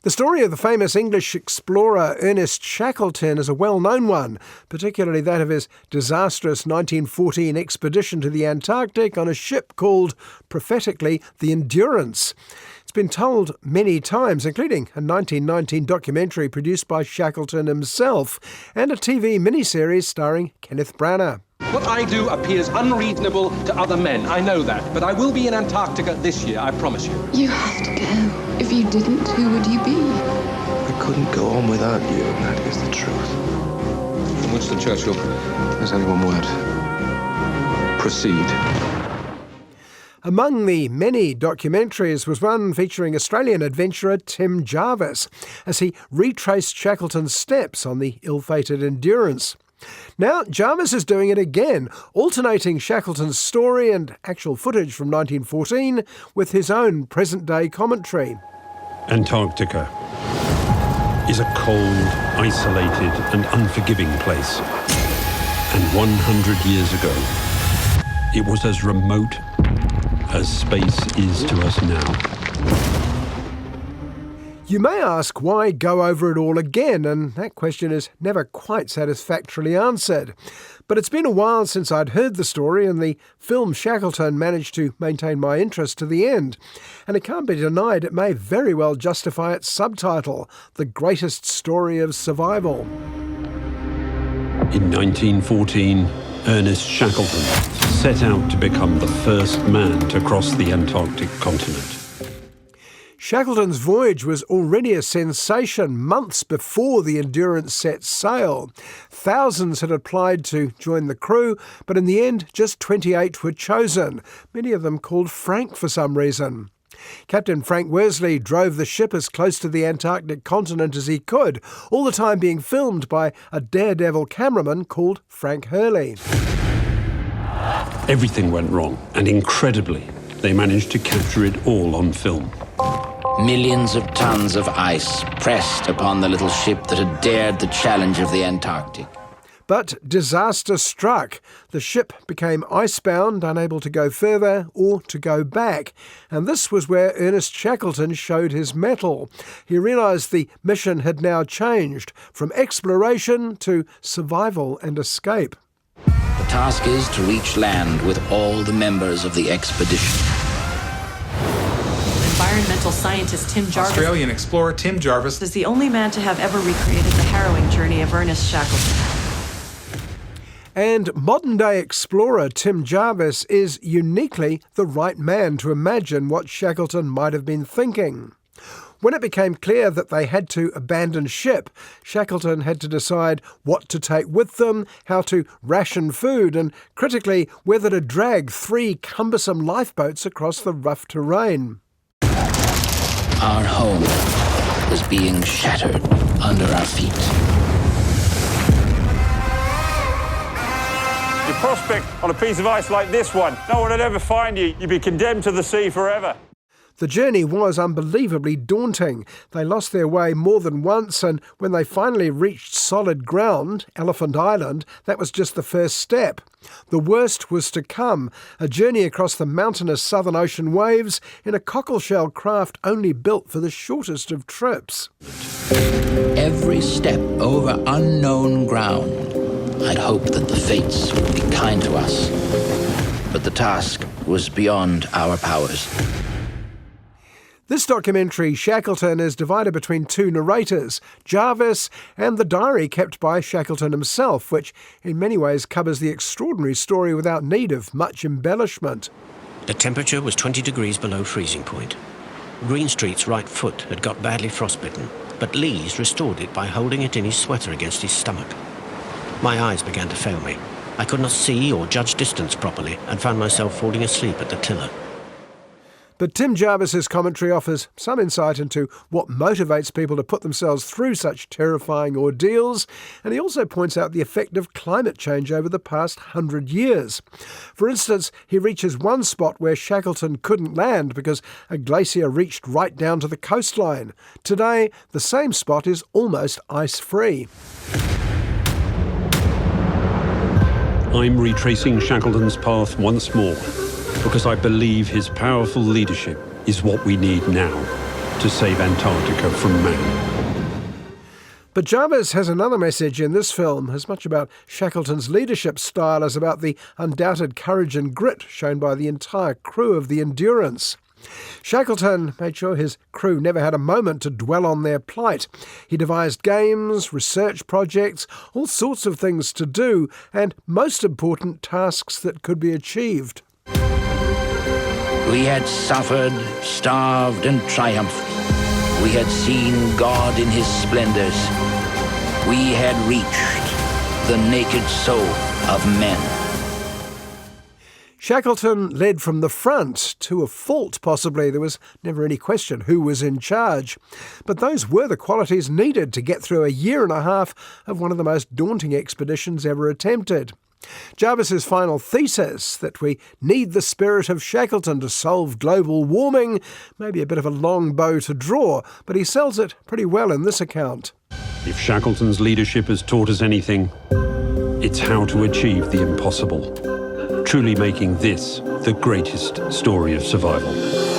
The story of the famous English explorer Ernest Shackleton is a well-known one, particularly that of his disastrous 1914 expedition to the Antarctic on a ship called, prophetically, the Endurance. It's been told many times, including a 1919 documentary produced by Shackleton himself and a TV miniseries starring Kenneth Branagh. What I do appears unreasonable to other men, I know that, but I will be in Antarctica this year, I promise you. You have to go. If you didn't, who would you be? I couldn't go on without you, and that is the truth. From Winston Churchill. There's only one word. Proceed. Among the many documentaries was one featuring Australian adventurer Tim Jarvis as he retraced Shackleton's steps on the ill-fated Endurance. Now, Jarvis is doing it again, alternating Shackleton's story and actual footage from 1914 with his own present-day commentary. Antarctica is a cold, isolated and unforgiving place. And 100 years ago, it was as remote as space is to us now. You may ask why go over it all again, and that question is never quite satisfactorily answered. But it's been a while since I'd heard the story, and the film Shackleton managed to maintain my interest to the end. And it can't be denied it may very well justify its subtitle, The Greatest Story of Survival. In 1914, Ernest Shackleton set out to become the first man to cross the Antarctic continent. Shackleton's voyage was already a sensation months before the Endurance set sail. Thousands had applied to join the crew, but in the end just 28 were chosen, many of them called Frank for some reason. Captain Frank Worsley drove the ship as close to the Antarctic continent as he could, all the time being filmed by a daredevil cameraman called Frank Hurley. Everything went wrong, and incredibly, they managed to capture it all on film. Millions of tons of ice pressed upon the little ship that had dared the challenge of the Antarctic. But disaster struck. The ship became icebound, unable to go further or to go back. And this was where Ernest Shackleton showed his mettle. He realised the mission had now changed from exploration to survival and escape. The task is to reach land with all the members of the expedition. Environmental scientist Tim Jarvis, Australian explorer Tim Jarvis, is the only man to have ever recreated the harrowing journey of Ernest Shackleton. And modern-day explorer Tim Jarvis is uniquely the right man to imagine what Shackleton might have been thinking. When it became clear that they had to abandon ship, Shackleton had to decide what to take with them, how to ration food, and critically, whether to drag 3 cumbersome lifeboats across the rough terrain. Our home was being shattered under our feet. Your prospect on a piece of ice like this one, no one would ever find you. You'd be condemned to the sea forever. The journey was unbelievably daunting. They lost their way more than once, and when they finally reached solid ground, Elephant Island, that was just the first step. The worst was to come, a journey across the mountainous Southern Ocean waves in a cockleshell craft only built for the shortest of trips. Every step over unknown ground, I'd hoped that the fates would be kind to us. But the task was beyond our powers. This documentary, Shackleton, is divided between 2 narrators, Jarvis and the diary kept by Shackleton himself, which in many ways covers the extraordinary story without need of much embellishment. The temperature was 20 degrees below freezing point. Greenstreet's right foot had got badly frostbitten, but Lees restored it by holding it in his sweater against his stomach. My eyes began to fail me. I could not see or judge distance properly and found myself falling asleep at the tiller. But Tim Jarvis's commentary offers some insight into what motivates people to put themselves through such terrifying ordeals, and he also points out the effect of climate change over the past 100 years. For instance, he reaches one spot where Shackleton couldn't land because a glacier reached right down to the coastline. Today, the same spot is almost ice-free. I'm retracing Shackleton's path once more, because I believe his powerful leadership is what we need now. to save Antarctica from man. But Jarvis has another message in this film, as much about Shackleton's leadership style as about the undoubted courage and grit shown by the entire crew of the Endurance. Shackleton made sure his crew never had a moment to dwell on their plight. He devised games, research projects, all sorts of things to do, and most important, tasks that could be achieved. We had suffered, starved, and triumphed. We had seen God in his splendors. We had reached the naked soul of men. Shackleton led from the front, to a fault possibly. There was never any question who was in charge. But those were the qualities needed to get through a year and a half of one of the most daunting expeditions ever attempted. Jarvis's final thesis, that we need the spirit of Shackleton to solve global warming, may be a bit of a long bow to draw, but he sells it pretty well in this account. If Shackleton's leadership has taught us anything, it's how to achieve the impossible, truly making this the greatest story of survival.